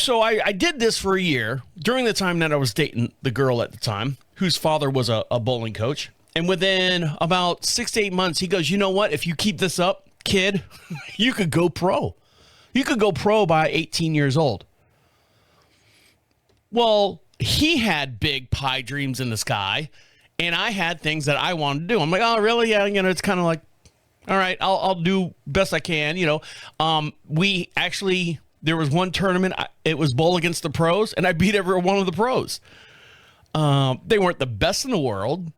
So I did this for a year during the time that I was dating the girl at the time, whose father was a bowling coach. And within about 6 to 8 months, he goes, you know what? If you keep this up, kid, you could go pro. You could go pro by 18 years old. Well, he had big pie dreams in the sky, and I had things that I wanted to do. I'm like, oh, really? Yeah, it's kind of like, all right, I'll do best I can. There was one tournament, it was bowl against the pros, and I beat every one of the pros. They weren't the best in the world,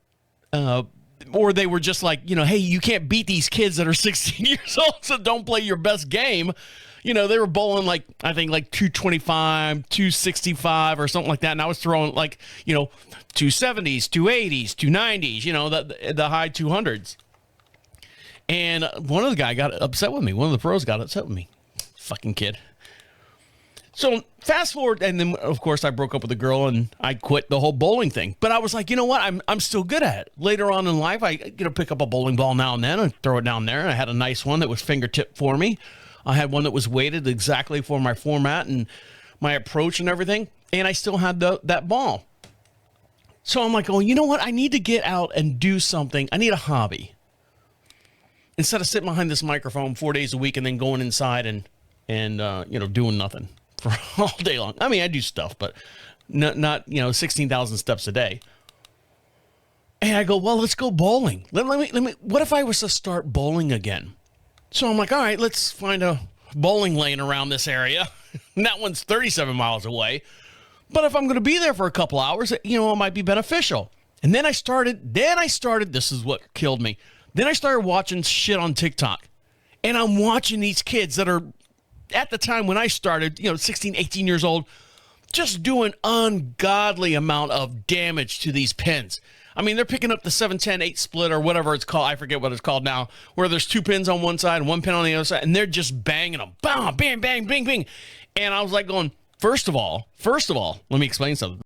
or they were just like, hey, you can't beat these kids that are 16 years old, so don't play your best game. They were bowling I think 225, 265 or something like that. And I was throwing 270s, 280s, 290s, the high 200s. And one of the guys got upset with me. One of the pros got upset with me. Fucking kid. So fast forward, and then of course I broke up with the girl and I quit the whole bowling thing. But I was like, you know what? I'm still good at it. Later on in life, I pick up a bowling ball now and then and throw it down there. And I had a nice one that was fingertip for me. I had one that was weighted exactly for my format and my approach and everything. And I still had that ball. So I'm like, oh, you know what? I need to get out and do something. I need a hobby. Instead of sitting behind this microphone 4 days a week and then going inside and doing nothing for all day long. I mean, I do stuff, but not 16,000 steps a day. And I go, well, let's go bowling. Let me. What if I was to start bowling again? So I'm like, all right, let's find a bowling lane around this area. And that one's 37 miles away. But if I'm going to be there for a couple hours, it might be beneficial. And then I started, this is what killed me. Then I started watching shit on TikTok. And I'm watching these kids that are, at the time when I started, 16, 18 years old, just doing ungodly amount of damage to these pins. I mean, they're picking up the 7-10-8 split or whatever it's called. I forget what it's called now, where there's 2 pins on one side and 1 pin on the other side, and they're just banging them. Bam, bang, bang, bing, bing. And I was like going, first of all, let me explain something.